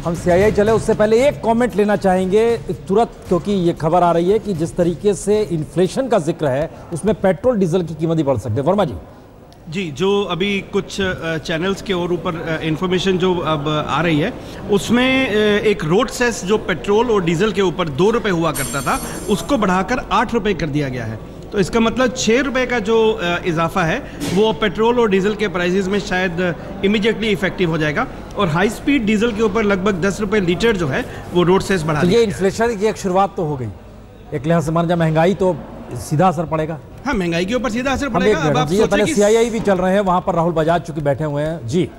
हम सीआईआई चले उससे पहले एक कमेंट लेना चाहेंगे तुरंत, क्योंकि ये खबर आ रही है कि जिस तरीके से इन्फ्लेशन का जिक्र है उसमें पेट्रोल डीजल की कीमत ही बढ़ सकती है। वर्मा जी, जो अभी कुछ चैनल्स के और ऊपर इंफॉर्मेशन जो अब आ रही है उसमें एक रोड सेस जो पेट्रोल और डीजल के ऊपर 2 रुपये हुआ करता था उसको बढ़ाकर 8 रुपये कर दिया गया है। तो इसका मतलब 6 रुपये का जो इजाफा है वो पेट्रोल और डीजल के प्राइसेस में शायद इमीडिएटली इफेक्टिव हो जाएगा और हाई स्पीड डीजल के ऊपर लगभग 10 रुपये लीटर जो है वो रोड सेस बढ़ा दिया। ये इन्फ्लेशन की एक शुरुआत तो हो गई, एक लिहाज से मान जा महंगाई तो सीधा असर पड़ेगा। हाँ, महंगाई के ऊपर सीधा असर पड़ेगा। अब आप सोचिए कि सीआईआई भी चल रहे हैं, वहां पर राहुल बजाज चूंकि बैठे हुए हैं। जी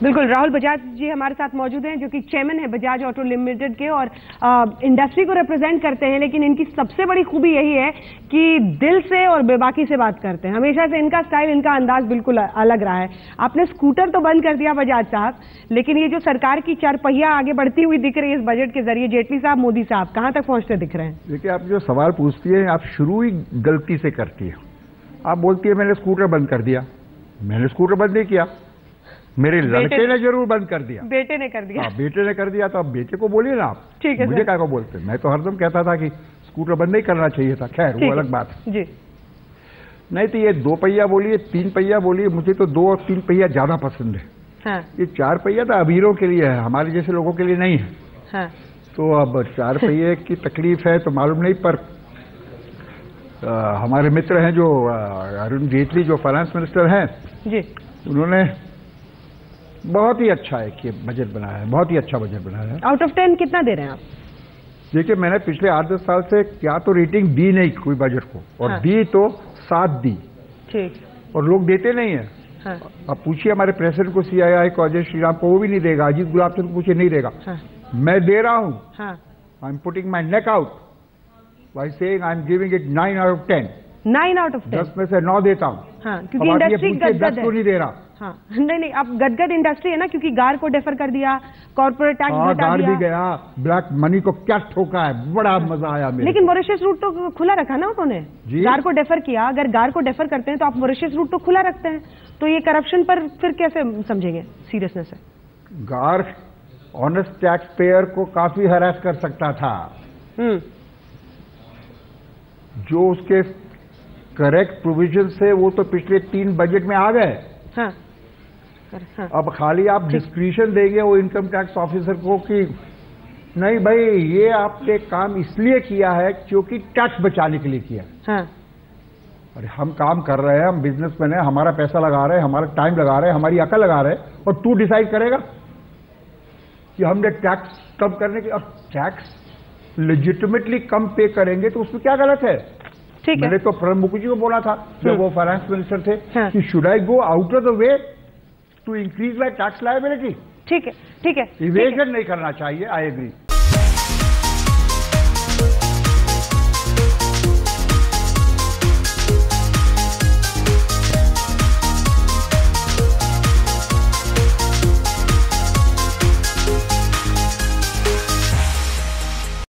बिल्कुल, राहुल बजाज जी हमारे साथ मौजूद हैं जो कि चेयरमैन है बजाज ऑटो लिमिटेड के और इंडस्ट्री को रिप्रेजेंट करते हैं। लेकिन इनकी सबसे बड़ी खूबी यही है कि दिल से और बेबाकी से बात करते हैं। हमेशा से इनका स्टाइल, इनका अंदाज बिल्कुल अलग रहा है। आपने स्कूटर तो बंद कर दिया बजाज साहब, लेकिन ये जो सरकार की चारपहिया आगे बढ़ती हुई दिख रही है इस बजट के जरिए, जेटली साहब, मोदी साहब कहां तक पहुंचते दिख रहे हैं? देखिए, आप जो सवाल पूछती है आप शुरू ही गलती से करती है। आप बोलती है मैंने स्कूटर बंद कर दिया। मैंने स्कूटर बंद नहीं किया, मेरे लड़के ने जरूर बंद कर दिया। बेटे ने कर दिया। हाँ, बेटे ने कर दिया तो अब बेटे को बोलिए ना आप। ठीक है, मुझे क्या को बोलते? मैं तो हरदम कहता था कि स्कूटर बंद नहीं करना चाहिए था। खैर, वो अलग बात जी। नहीं तो ये 2 पहिया बोलिए, 3 पहिया बोलिए, मुझे तो 2 और 3 पहिया ज्यादा पसंद है। हाँ। ये 4 पहिया तो अमीरों के लिए है, हमारे जैसे लोगों के लिए नहीं है। हाँ। तो अब 4 पहिए की तकलीफ है तो मालूम नहीं, पर हमारे मित्र हैं जो अरुण जेटली जो फाइनेंस मिनिस्टर हैं जी, उन्होंने बहुत ही अच्छा एक ये बजट बनाया है, बहुत ही अच्छा बजट बनाया है। आउट ऑफ 10 कितना दे रहे हैं आप? देखिए, मैंने पिछले 8-10 साल से क्या तो रेटिंग दी नहीं कोई बजट को, और हाँ। दी तो 7 दी। ठीक। और लोग देते नहीं है। हाँ। अब पूछिए हमारे प्रेसिडेंट को, सीआईआई को, अजय श्रीराम को, वो भी नहीं देगा। अजीत गुलाब चंद पूछे, नहीं देगा। हाँ। मैं दे रहा हूं। हाँ। I am putting my neck out by saying I am giving it 9 out of 10। 9 out of 10? 10 में से 9 देता हूं। हाँ, क्योंकि इंडस्ट्री गदगद है। 10 को नहीं दे रहा। हाँ, नहीं, अब गदगद इंडस्ट्री है ना, क्योंकि गार को डेफर कर दिया, कॉर्पोरेट टैक्स घटा दिया। गार भी गया, ब्लैक मनी को क्या ठोका है, बड़ा मजा आया मेरे। लेकिन मॉरिशस रूट तो खुला रखा ना उन्होंने। गार को डेफर किया। अगर गार को डेफर करते हैं तो आप मॉरिशस रूट तो खुला रखते हैं, तो ये करप्शन पर फिर कैसे समझेंगे सीरियसनेस है? गार ऑनेस्ट टैक्स पेयर को काफी हरास कर सकता था। जो उसके करेक्ट प्रोविजन से वो तो पिछले 3 बजट में आ गए। हाँ। हाँ। अब खाली आप डिस्क्रिशन देंगे वो इनकम टैक्स ऑफिसर को कि नहीं भाई ये आपने काम इसलिए किया है क्योंकि टैक्स बचाने के लिए किया। हाँ। अरे हम काम कर रहे हैं, हम बिजनेसमैन हैं, हमारा पैसा लगा रहे हैं, हमारा टाइम लगा रहे हैं, हमारी अकल लगा रहे हैं, और तू डिसाइड करेगा कि हमने टैक्स कम करने के। अब टैक्स लेजिटिमेटली कम पे करेंगे तो उसमें क्या गलत है? ठीक है। मैंने तो प्रणब मुखर्जी को बोला था जब वो फाइनेंस मिनिस्टर थे। हाँ। कि should I go out of the way to increase my tax liability? ठीक है, ठीक है। इवेजन नहीं करना चाहिए, आई एग्री।